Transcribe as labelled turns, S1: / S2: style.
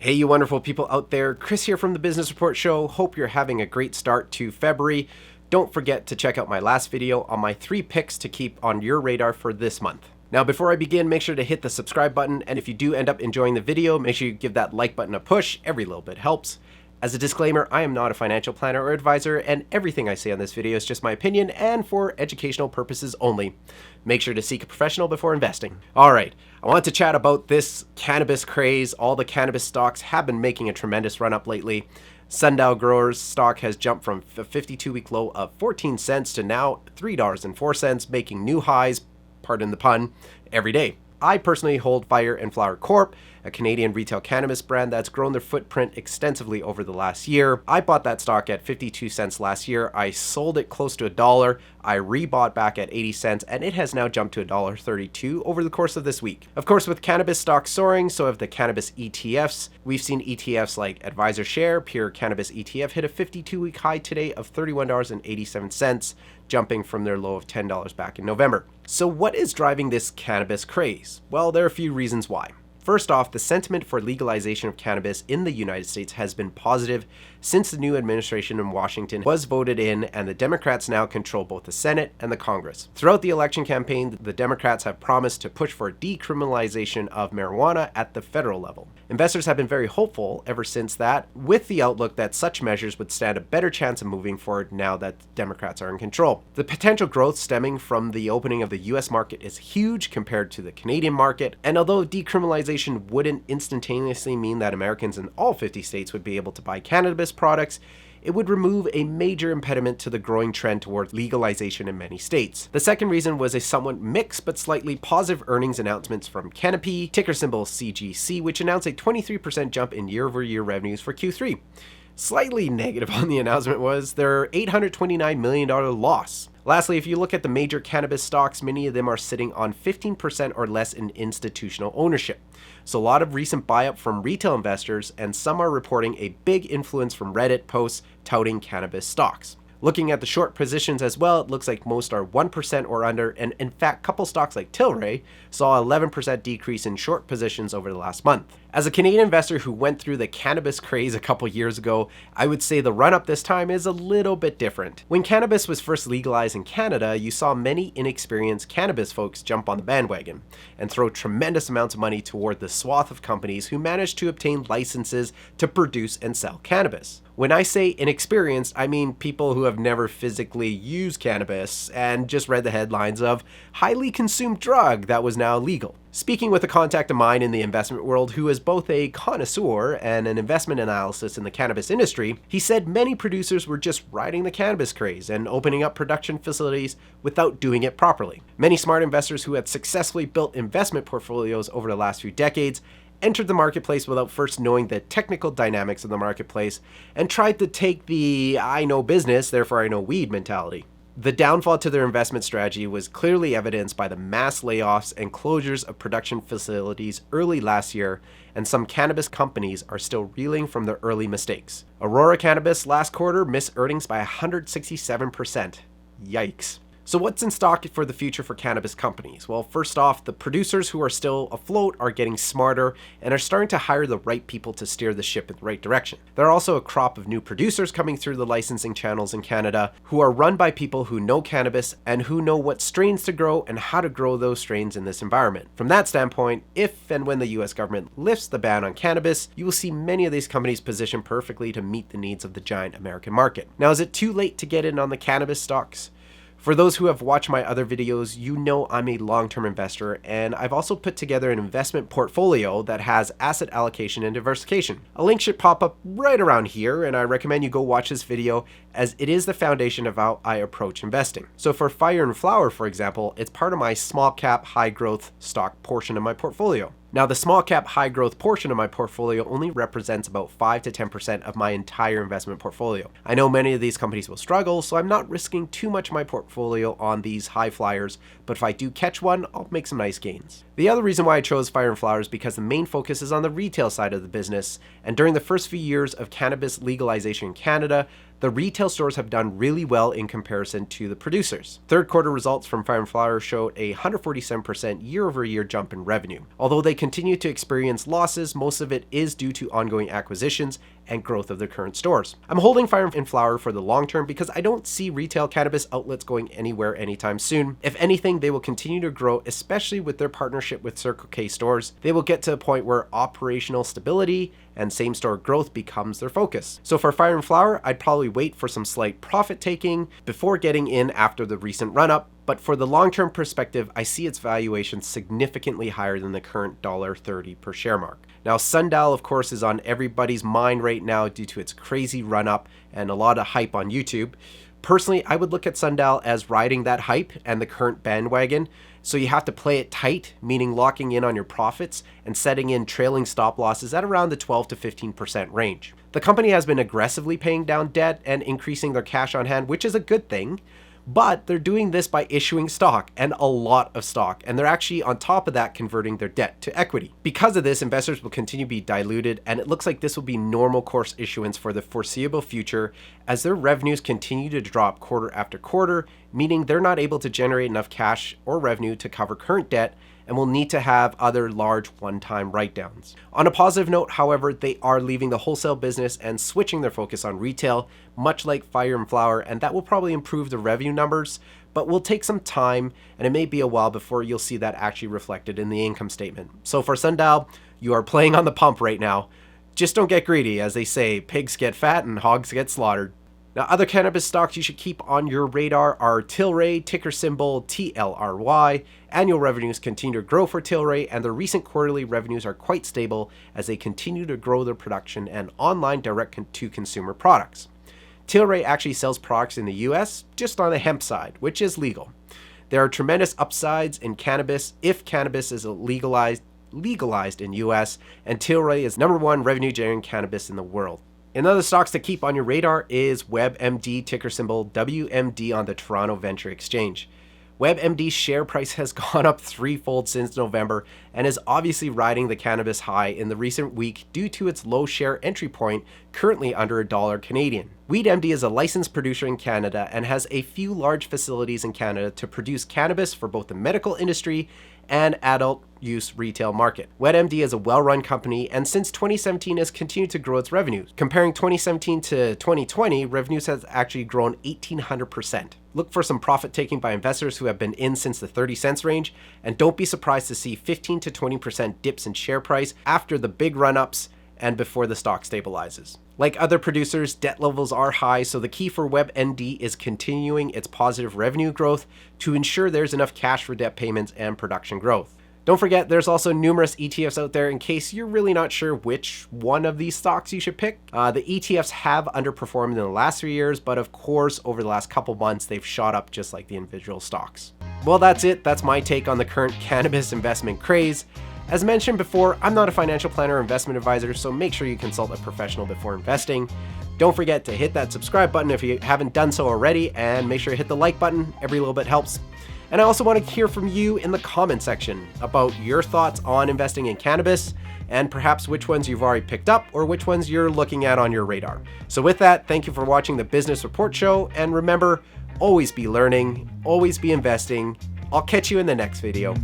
S1: Hey, you wonderful people out there. Chris here from the Business Report Show. Hope you're having a great start to February. Don't forget to check out my last video on my 3 picks to keep on your radar for this month. Now, before I begin, make sure to hit the subscribe button. And if you do end up enjoying the video, make sure you give that like button a push. Every little bit helps. As a disclaimer, I am not a financial planner or advisor, and everything I say on this video is just my opinion and for educational purposes only. Make sure to seek a professional before investing. All right, I want to chat about this cannabis craze. All the cannabis stocks have been making a tremendous run up lately. Sundial Growers stock has jumped from a 52-week low of 14 cents to now $3.04, making new highs, pardon the pun, every day. I personally hold Fire and Flower Corp, a Canadian retail cannabis brand that's grown their footprint extensively over the last year. I bought that stock at 52 cents last year. I sold it close to $1. I rebought back at 80 cents, and it has now jumped to $1.32 over the course of this week. Of course, with cannabis stocks soaring, so have the cannabis ETFs. We've seen ETFs like AdvisorShares Pure Cannabis ETF hit a 52-week high today of $31.87, jumping from their low of $10 back in November. So what is driving this cannabis craze? Well, there are a few reasons why. First off, the sentiment for legalization of cannabis in the United States has been positive since the new administration in Washington was voted in, and the Democrats now control both the Senate and the Congress. Throughout the election campaign, the Democrats have promised to push for decriminalization of marijuana at the federal level. Investors have been very hopeful ever since that, with the outlook that such measures would stand a better chance of moving forward now that the Democrats are in control. The potential growth stemming from the opening of the US market is huge compared to the Canadian market, and although decriminalization wouldn't instantaneously mean that Americans in all 50 states would be able to buy cannabis products, it would remove a major impediment to the growing trend towards legalization in many states. The second reason was a somewhat mixed but slightly positive earnings announcements from Canopy, ticker symbol CGC, which announced a 23% jump in year-over-year revenues for Q3. Slightly negative on the announcement was their $829 million loss. Lastly, if you look at the major cannabis stocks, many of them are sitting on 15% or less in institutional ownership. So a lot of recent buy-up from retail investors, and some are reporting a big influence from Reddit posts touting cannabis stocks. Looking at the short positions as well, it looks like most are 1% or under, and in fact, a couple stocks like Tilray saw an 11% decrease in short positions over the last month. As a Canadian investor who went through the cannabis craze a couple years ago, I would say the run-up this time is a little bit different. When cannabis was first legalized in Canada, you saw many inexperienced cannabis folks jump on the bandwagon and throw tremendous amounts of money toward the swath of companies who managed to obtain licenses to produce and sell cannabis. When I say inexperienced, I mean people who have never physically used cannabis and just read the headlines of highly consumed drug that was now legal. Speaking with a contact of mine in the investment world who is both a connoisseur and an investment analyst in the cannabis industry, he said many producers were just riding the cannabis craze and opening up production facilities without doing it properly. Many smart investors who had successfully built investment portfolios over the last few decades entered the marketplace without first knowing the technical dynamics of the marketplace and tried to take the I know business, therefore I know weed mentality. The downfall to their investment strategy was clearly evidenced by the mass layoffs and closures of production facilities early last year, and some cannabis companies are still reeling from their early mistakes. Aurora Cannabis last quarter missed earnings by 167%. Yikes. So what's in stock for the future for cannabis companies? Well, first off, the producers who are still afloat are getting smarter and are starting to hire the right people to steer the ship in the right direction. There are also a crop of new producers coming through the licensing channels in Canada who are run by people who know cannabis and who know what strains to grow and how to grow those strains in this environment. From that standpoint, if and when the US government lifts the ban on cannabis, you will see many of these companies positioned perfectly to meet the needs of the giant American market. Now, is it too late to get in on the cannabis stocks? For those who have watched my other videos, you know I'm a long-term investor, and I've also put together an investment portfolio that has asset allocation and diversification. A link should pop up right around here, and I recommend you go watch this video as it is the foundation of how I approach investing. So for Fire and Flower, for example, it's part of my small cap high growth stock portion of my portfolio. Now, the small cap high growth portion of my portfolio only represents about 5 to 10% of my entire investment portfolio. I know many of these companies will struggle, so I'm not risking too much of my portfolio on these high flyers, but if I do catch one, I'll make some nice gains. The other reason why I chose Fire and Flower is because the main focus is on the retail side of the business, and during the first few years of cannabis legalization in Canada, the retail stores have done really well in comparison to the producers. Third quarter results from Fire and Flower showed a 147% year-over-year jump in revenue. Although they continue to experience losses, most of it is due to ongoing acquisitions and growth of their current stores. I'm holding Fire and Flower for the long term because I don't see retail cannabis outlets going anywhere anytime soon. If anything, they will continue to grow, especially with their partnership with Circle K stores. They will get to a point where operational stability and same-store growth becomes their focus. So for Fire and Flower, I'd probably wait for some slight profit taking before getting in after the recent run-up. But for the long-term perspective, I see its valuation significantly higher than the current $1.30 per share mark. Now, Sundial, of course, is on everybody's mind right now due to its crazy run-up and a lot of hype on YouTube. Personally, I would look at Sundial as riding that hype and the current bandwagon. So you have to play it tight, meaning locking in on your profits and setting in trailing stop losses at around the 12 to 15% range. The company has been aggressively paying down debt and increasing their cash on hand, which is a good thing. But they're doing this by issuing stock, and a lot of stock, and they're actually on top of that converting their debt to equity. Because of this, investors will continue to be diluted, and it looks like this will be normal course issuance for the foreseeable future as their revenues continue to drop quarter after quarter, meaning they're not able to generate enough cash or revenue to cover current debt and will need to have other large one-time write-downs. On a positive note, however, they are leaving the wholesale business and switching their focus on retail, much like Fire and Flower, and that will probably improve the revenue numbers, but will take some time, and it may be a while before you'll see that actually reflected in the income statement. So for Sundial, you are playing on the pump right now. Just don't get greedy. As they say, pigs get fat and hogs get slaughtered. Now, other cannabis stocks you should keep on your radar are Tilray, ticker symbol TLRY. Annual revenues continue to grow for Tilray, and their recent quarterly revenues are quite stable as they continue to grow their production and online direct-to-consumer products. Tilray actually sells products in the US just on the hemp side, which is legal. There are tremendous upsides in cannabis if cannabis is legalized in US, and Tilray is #1 revenue-generating cannabis in the world. Another stocks to keep on your radar is WebMD, ticker symbol WMD on the Toronto Venture Exchange. WebMD's share price has gone up threefold since November and is obviously riding the cannabis high in the recent week due to its low share entry point, currently under $1 Canadian. WeedMD is a licensed producer in Canada and has a few large facilities in Canada to produce cannabis for both the medical industry and adult use retail market. WebMD is a well-run company, and since 2017 has continued to grow its revenues. Comparing 2017 to 2020, revenues has actually grown 1,800%. Look for some profit taking by investors who have been in since the 30 cents range, and don't be surprised to see 15 to 20% dips in share price after the big run-ups and before the stock stabilizes. Like other producers, debt levels are high, so the key for WebMD is continuing its positive revenue growth to ensure there's enough cash for debt payments and production growth. Don't forget, there's also numerous ETFs out there in case you're really not sure which one of these stocks you should pick. The ETFs have underperformed in the last 3 years, but of course, over the last couple months, they've shot up just like the individual stocks. Well, that's it. That's my take on the current cannabis investment craze. As mentioned before, I'm not a financial planner or investment advisor, so make sure you consult a professional before investing. Don't forget to hit that subscribe button if you haven't done so already, and make sure to hit the like button. Every little bit helps. And I also want to hear from you in the comment section about your thoughts on investing in cannabis and perhaps which ones you've already picked up or which ones you're looking at on your radar. So with that, thank you for watching the Business Report Show, and remember, always be learning, always be investing. I'll catch you in the next video.